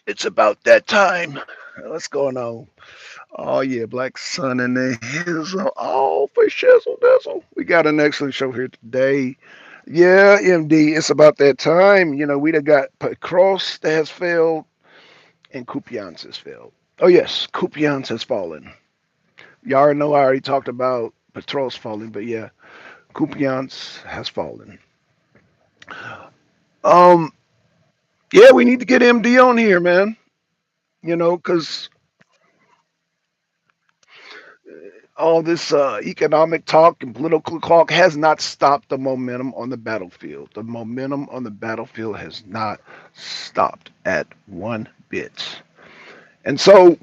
It's about that time. What's going on? Oh yeah, Black Sun and the Hizzle. Oh, for shizzle dizzle. We got an excellent show here today. Yeah, MD, it's about that time. We done got Cross that has failed and Kupians has failed. Oh yes, Kupians has fallen. Y'all already know I already talked about Petros falling, but yeah, Kupians has fallen. Um, yeah, we need to get MD on here, man. Because all this economic talk and political talk has not stopped the momentum on the battlefield. The momentum on the battlefield has not stopped at one bit. And so,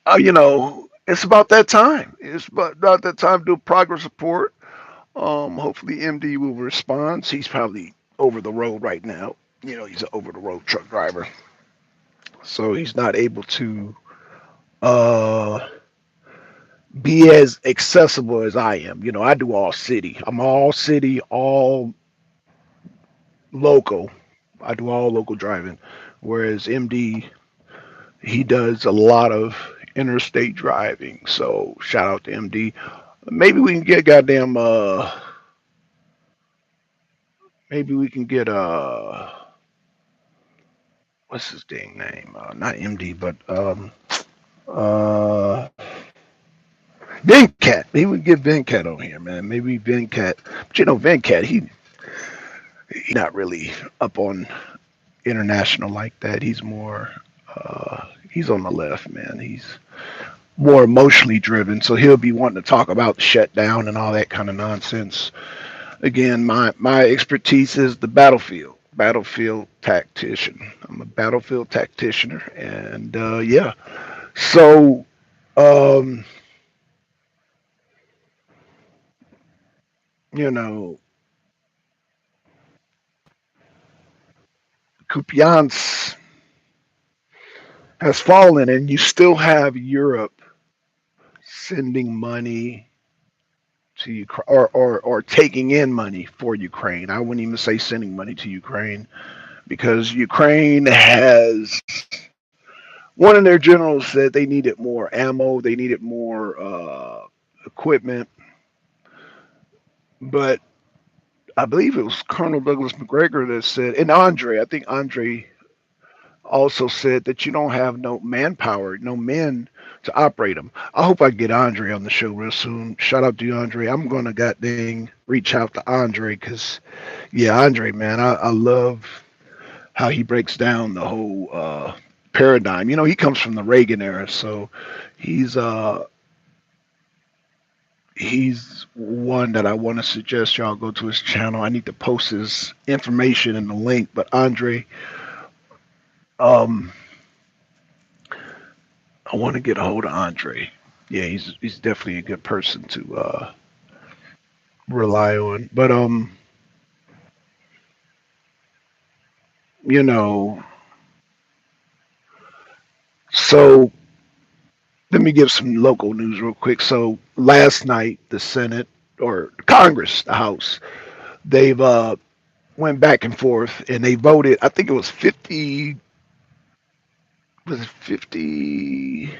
it's about that time. It's about that time to do a progress report. Hopefully, MD will respond. He's probably over the road right now. He's an over the road truck driver. So he's not able to uh, be as accessible as I am. I do all city. I'm all city, all local. I do all local driving. Whereas MD, he does a lot of interstate driving. So shout out to MD. Maybe we can get goddamn maybe we can get what's his dang name? Not MD, but uh Venkat. Maybe we can get Venkat on here, man. Maybe Venkat. But Venkat, he not really up on international like that. He's on the left, man. He's more emotionally driven, so he'll be wanting to talk about the shutdown and all that kind of nonsense. Again, my expertise is the battlefield tactician. I'm a battlefield tactician, and yeah. So, um, you know, Kupiansk has fallen, and you still have Europe sending money to Ukraine, or taking in money for Ukraine. I wouldn't even say sending money to Ukraine because Ukraine has one of their generals said they needed more ammo, they needed more equipment, but I believe it was Colonel Douglas McGregor that said, and Andre, I think Andre also said that you don't have no manpower, no men to operate them. I hope I get Andre on the show real soon. Shout out to Andre. I'm gonna goddamn reach out to Andre because, yeah, Andre, man, I love how he breaks down the whole paradigm. He comes from the Reagan era, so he's uh he's one that I want to suggest y'all go to his channel. I need to post his information in the link, but Andre, um, I want to get a hold of Andre. Yeah, he's definitely a good person to rely on. But you know, so let me give some local news real quick. So last night, the Senate or Congress, the House, they've went back and forth and they voted. I think it was 50. Was it 50?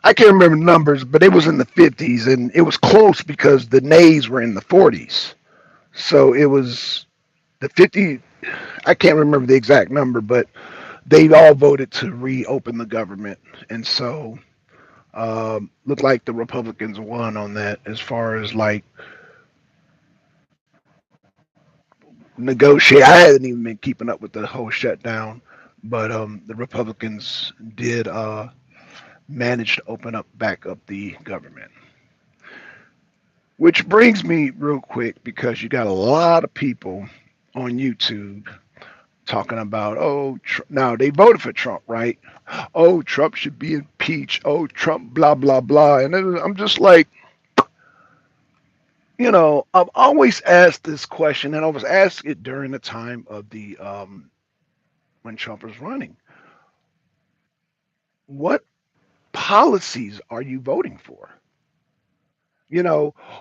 I can't remember the numbers, but it was in the 50s, and it was close because the nays were in the 40s. So it was the 50. I can't remember the exact number, but they all voted to reopen the government, and so looked like the Republicans won on that as far as like negotiate. I hadn't even been keeping up with the whole shutdown, but the Republicans did manage to open up back up the government. Which brings me real quick because you got a lot of people on YouTube talking about, oh, now they voted for Trump, right? Oh, Trump should be impeached. Oh, Trump, blah, blah, blah. And I'm just like, I've always asked this question, and I was asked it during the time of the when Trump was running. What policies are you voting for?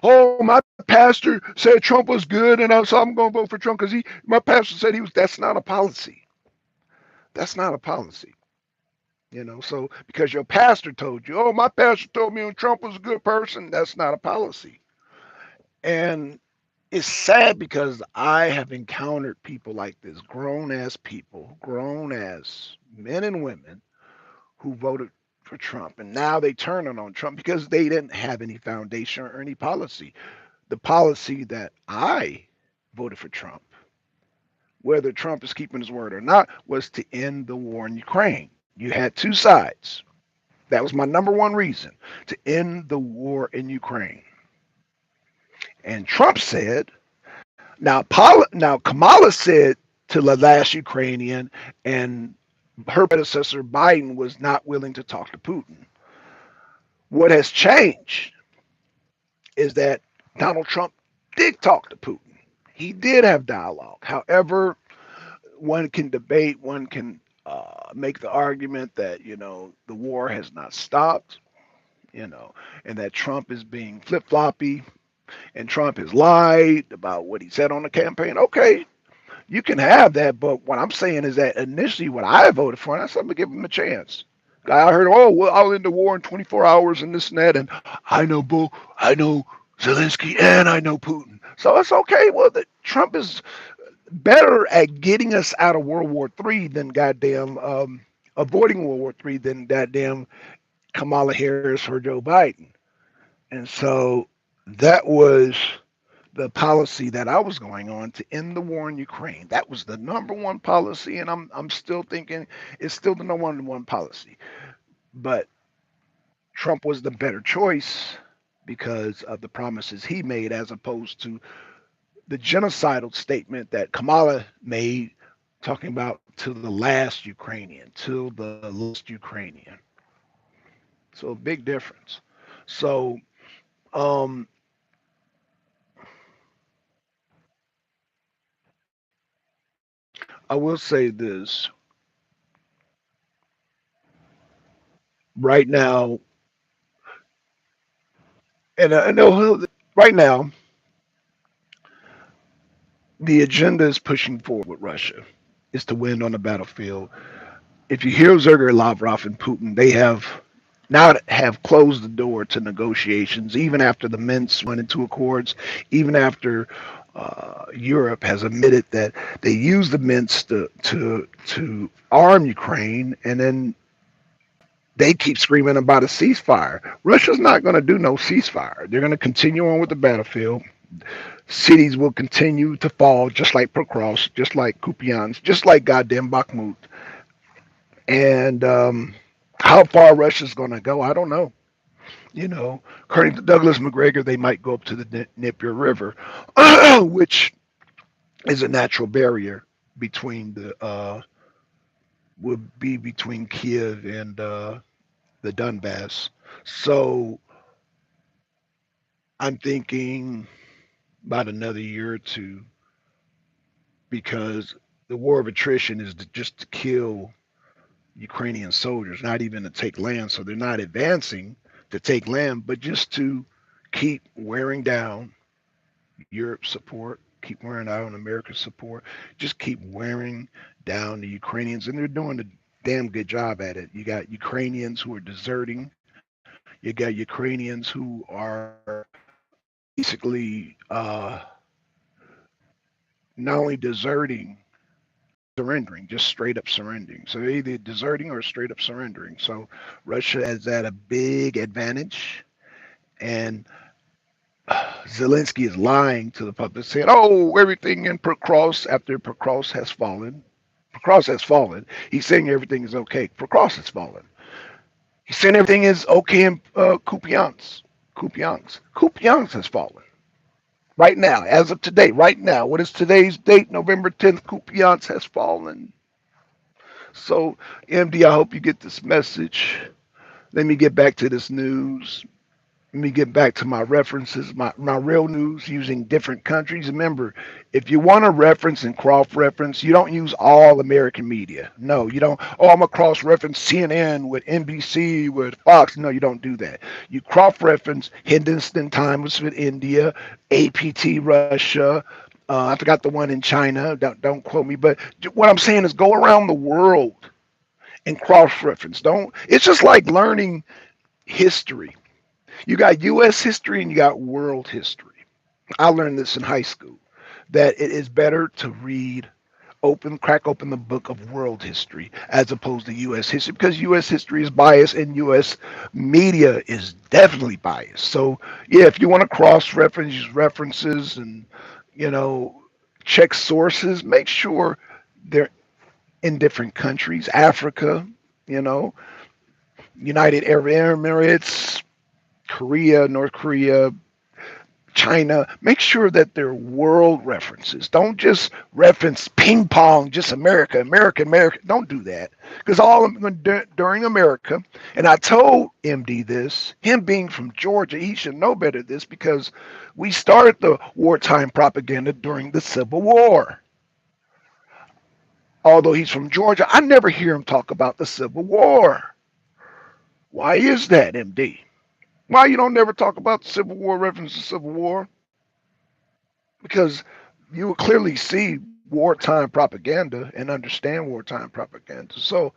Oh, my pastor said Trump was good, and so I'm going to vote for Trump because my pastor said he was. That's not a policy. That's not a policy. So because your pastor told you, oh, my pastor told me Trump was a good person, that's not a policy. And it's sad because I have encountered people like this, grown ass people, grown as men and women who voted for Trump. And now they turning on Trump because they didn't have any foundation or any policy. The policy that I voted for Trump, whether Trump is keeping his word or not, was to end the war in Ukraine. You had two sides. That was my number one reason, to end the war in Ukraine. And Trump said, now Kamala said to the last Ukrainian, and her predecessor Biden was not willing to talk to Putin. What has changed is that Donald Trump did talk to Putin. He did have dialogue. However, one can debate, one can make the argument that the war has not stopped, you know, and that Trump is being flip floppy, and Trump has lied about what he said on the campaign. Okay, you can have that, but what I'm saying is that initially, what I voted for, and I said, I'm gonna give him a chance. I heard, oh, well, I'll end the war in 24 hours and this and that, and I know Zelensky, and I know Putin, so it's okay. Well, Trump is better at getting us out of World War III than goddamn avoiding World War III than goddamn Kamala Harris or Joe Biden. And so that was the policy that I was going on to end the war in Ukraine. That was the number one policy, and I'm still thinking it's still the number one policy. But Trump was the better choice because of the promises he made, as opposed to the genocidal statement that Kamala made, talking about to the last Ukrainian, till the last Ukrainian. So a big difference. So um, I will say this right now, and I know right now the agenda is pushing forward with Russia is to win on the battlefield. If you hear Sergei Lavrov and Putin, they have closed the door to negotiations, even after the Minsk went into accords, even after Europe has admitted that they used the Minsk to arm Ukraine, and then they keep screaming about a ceasefire. Russia's not going to do no ceasefire. They're going to continue on with the battlefield. Cities will continue to fall, just like Pokrovsk, just like Kupiansk, just like goddamn Bakhmut. And how far Russia's going to go, I don't know. According to Douglas McGregor, they might go up to the Dnieper River, which is a natural barrier between the would be between Kiev and the Donbass. So I'm thinking about another year or two, because the war of attrition is just to kill Ukrainian soldiers, not even to take land. So they're not advancing to take land, but just to keep wearing down Europe's support, keep wearing down America's support, just keep wearing down the Ukrainians. And they're doing a damn good job at it. You got Ukrainians who are deserting, you got Ukrainians who are basically not only deserting, surrendering, just straight up surrendering. So they're either deserting or straight up surrendering. So Russia has had a big advantage, and Zelensky is lying to the public, saying, "Oh, everything in Pokrovsk after Pokrovsk has fallen. Pokrovsk has fallen." He's saying everything is okay. Pokrovsk has fallen. He's saying everything is okay in Kupiansk. Kupiansk has fallen. Right now, as of today, right now, what is today's date? November 10th, Kupiansk has fallen. So, MD, I hope you get this message. Let me get back to this news. Let me get back to my references, my real news using different countries. Remember, if you want to reference and cross reference, you don't use all American media. No, you don't. Oh, I'm going to cross reference CNN with NBC, with Fox. No, you don't do that. You cross reference Hindustan Times with India, APT Russia, I forgot the one in China. Don't quote me, but what I'm saying is go around the world and cross reference. Don't. It's just like learning history. You got U.S. history and you got world history. I learned this in high school that it is better to read crack open the book of world history as opposed to U.S. history because U.S. history is biased and U.S. media is definitely biased. So yeah, if you want to cross reference, use references and you know check sources, make sure they're in different countries, Africa, you know, United Arab Emirates, Korea, North Korea, China, make sure that they're world references. Don't just reference ping pong, just America, America, America. Don't do that. Because all during America, and I told MD this, him being from Georgia, he should know better this because we started the wartime propaganda during the Civil War. Although he's from Georgia, I never hear him talk about the Civil War. Why is that, MD? Why you don't never talk about the Civil War, reference to Civil War? Because you will clearly see wartime propaganda and understand wartime propaganda. So,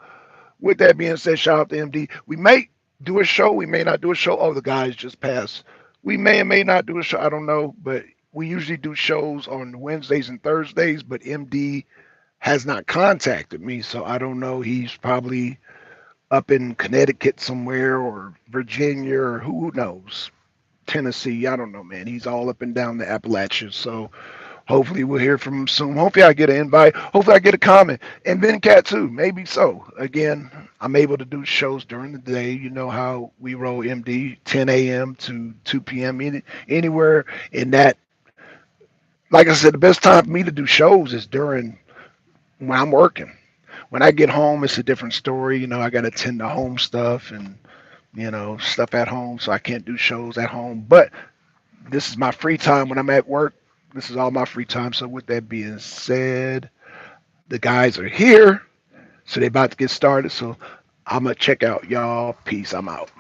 with that being said, shout out to MD. We may do a show, we may not do a show. Oh, the guys just passed. We may and may not do a show. I don't know, but we usually do shows on Wednesdays and Thursdays. But MD has not contacted me, so I don't know. He's probably up in Connecticut somewhere or Virginia or who knows. Tennessee, I don't know, man. He's all up and down the Appalachians. So hopefully we'll hear from him soon. Hopefully I get an invite. Hopefully I get a comment. And Ben Cat too. Maybe so. Again, I'm able to do shows during the day. You know how we roll MD 10 a.m. to 2 p.m. Anywhere in that. Like I said, the best time for me to do shows is during when I'm working. When I get home, it's a different story. You know, I got to tend to home stuff and, stuff at home. So I can't do shows at home. But this is my free time when I'm at work. This is all my free time. So with that being said, the guys are here. So they're about to get started. So I'm gonna check out y'all. Peace. I'm out.